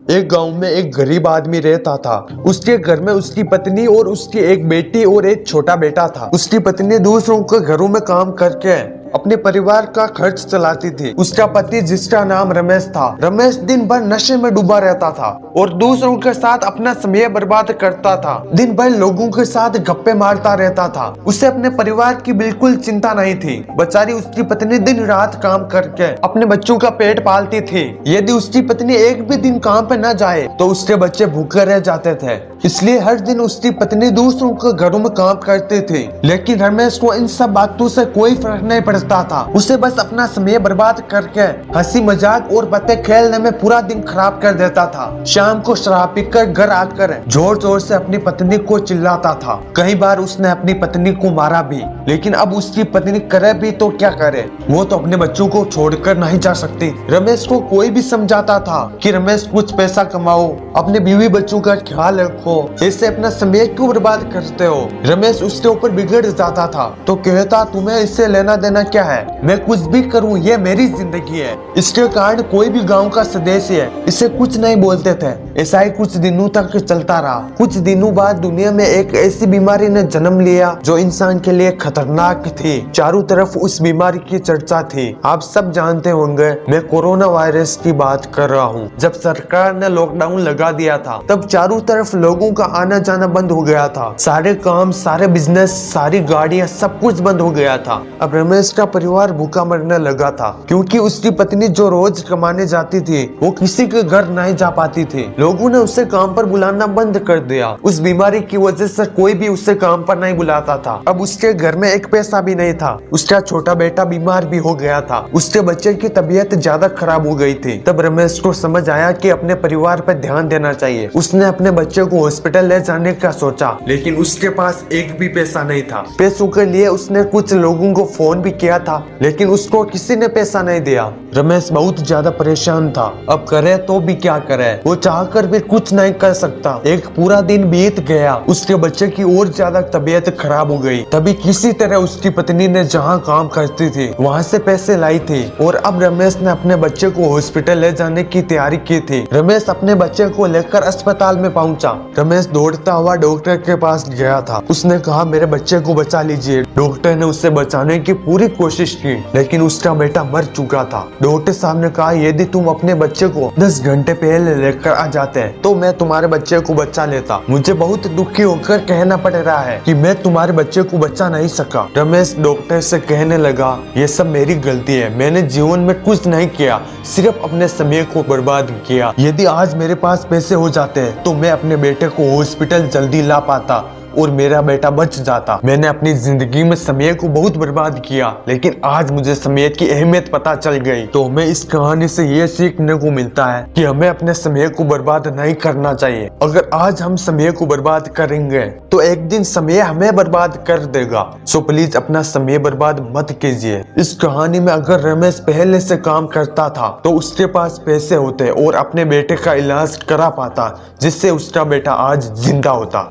एक गांव में एक गरीब आदमी रहता था। उसके घर में उसकी पत्नी और उसकी एक बेटी और एक छोटा बेटा था। उसकी पत्नी दूसरों के घरों में काम करके अपने परिवार का खर्च चलाती थी। उसका पति, जिसका नाम रमेश था, रमेश दिन भर नशे में डूबा रहता था और दूसरों के साथ अपना समय बर्बाद करता था। दिन भर लोगों के साथ गप्पे मारता रहता था। उसे अपने परिवार की बिल्कुल चिंता नहीं थी। बेचारी उसकी पत्नी दिन रात काम करके अपने बच्चों का पेट पालती थी। यदि उसकी पत्नी एक भी दिन काम पे न जाए तो उसके बच्चे भूखे रह जाते थे। इसलिए हर दिन उसकी पत्नी दूसरों के घरों में काम करती थी। लेकिन रमेश को इन सब बातों से कोई फर्क नहीं पड़ता था। उसे बस अपना समय बर्बाद करके हंसी मजाक और बातें खेलने में पूरा दिन खराब कर देता था। शाम को शराब पीकर घर आकर जोर जोर से अपनी पत्नी को चिल्लाता था। कई बार उसने अपनी पत्नी को मारा भी, लेकिन अब उसकी पत्नी करे भी तो क्या करे, वो तो अपने बच्चों को छोड़कर नहीं जा सकती। रमेश को कोई भी समझाता था कि रमेश कुछ पैसा कमाओ, अपने बीवी बच्चों का ख्याल रखो, इससे अपना समय क्यों बर्बाद करते हो। रमेश उसके ऊपर बिगड़ जाता था तो कहता, तुम्हें इससे लेना देना क्या है, मैं कुछ भी करूं, ये मेरी जिंदगी है। इसके कारण कोई भी गांव का सदस्य इसे कुछ नहीं बोलते थे। ऐसा ही कुछ दिनों तक चलता रहा। कुछ दिनों बाद दुनिया में एक ऐसी बीमारी ने जन्म लिया जो इंसान के लिए खतरनाक थी। चारों तरफ उस बीमारी की चर्चा थी। आप सब जानते होंगे, मैं कोरोना वायरस की बात कर रहा हूँ। जब सरकार ने लॉकडाउन लगा दिया था तब चारों तरफ लोगों का आना जाना बंद हो गया था। सारे काम, सारे बिजनेस, सारी गाड़ियां, सब कुछ बंद हो गया था। अब रमेश का परिवार भूखा मरने लगा था क्योंकि उसकी पत्नी जो रोज कमाने जाती थी वो किसी के घर नहीं जा पाती थी। लोगों ने उसे काम पर बुलाना बंद कर दिया। उस बीमारी की वजह से कोई भी उसे काम पर नहीं बुलाता था। अब उसके घर में एक पैसा भी नहीं था। उसका छोटा बेटा बीमार भी हो गया था। उसके बच्चे की तबीयत ज्यादा खराब हो गई थी। तब रमेश को समझ आया कि अपने परिवार पर ध्यान देना चाहिए। उसने अपने बच्चे को हॉस्पिटल ले जाने का सोचा, लेकिन उसके पास एक भी पैसा नहीं था। पैसों के लिए उसने कुछ लोगों को फोन भी किया था, लेकिन उसको किसी ने पैसा नहीं दिया। रमेश बहुत ज्यादा परेशान था। अब करे तो भी क्या करे, वो चाहकर भी कुछ नहीं कर सकता। एक पूरा दिन बीत गया। उसके बच्चे की और ज्यादा तबीयत खराब हो गई। तभी किसी तरह उसकी पत्नी ने जहाँ काम करती थी वहाँ से पैसे लाई थी और अब रमेश ने अपने बच्चे को हॉस्पिटल ले जाने की तैयारी की थी। रमेश अपने बच्चे को लेकर अस्पताल में पहुंचा। रमेश दौड़ता हुआ डॉक्टर के पास गया था। उसने कहा, मेरे बच्चे को बचा लीजिए। डॉक्टर ने उसे बचाने की पूरी कोशिश की, लेकिन उसका बेटा मर चुका था। डॉक्टर साहब ने कहा, यदि तुम अपने बच्चे को 10 घंटे पहले लेकर आ जाते हैं तो मैं तुम्हारे बच्चे को बचा लेता। मुझे बहुत दुखी होकर कहना पड़ रहा है कि मैं तुम्हारे बच्चे को बचा नहीं सका। रमेश डॉक्टर से कहने लगा, ये सब मेरी गलती है। मैंने जीवन में कुछ नहीं किया, सिर्फ अपने समय को बर्बाद किया। यदि आज मेरे पास पैसे हो जाते तो मैं अपने बेटे को हॉस्पिटल जल्दी ला पाता और मेरा बेटा बच जाता। मैंने अपनी जिंदगी में समय को बहुत बर्बाद किया, लेकिन आज मुझे समय की अहमियत पता चल गई। तो हमें इस कहानी से ये सीखने को मिलता है कि हमें अपने समय को बर्बाद नहीं करना चाहिए। अगर आज हम समय को बर्बाद करेंगे तो एक दिन समय हमें बर्बाद कर देगा। सो प्लीज अपना समय बर्बाद मत कीजिए। इस कहानी में अगर रमेश पहले से काम करता था तो उसके पास पैसे होते और अपने बेटे का इलाज करा पाता, जिससे उसका बेटा आज जिंदा होता।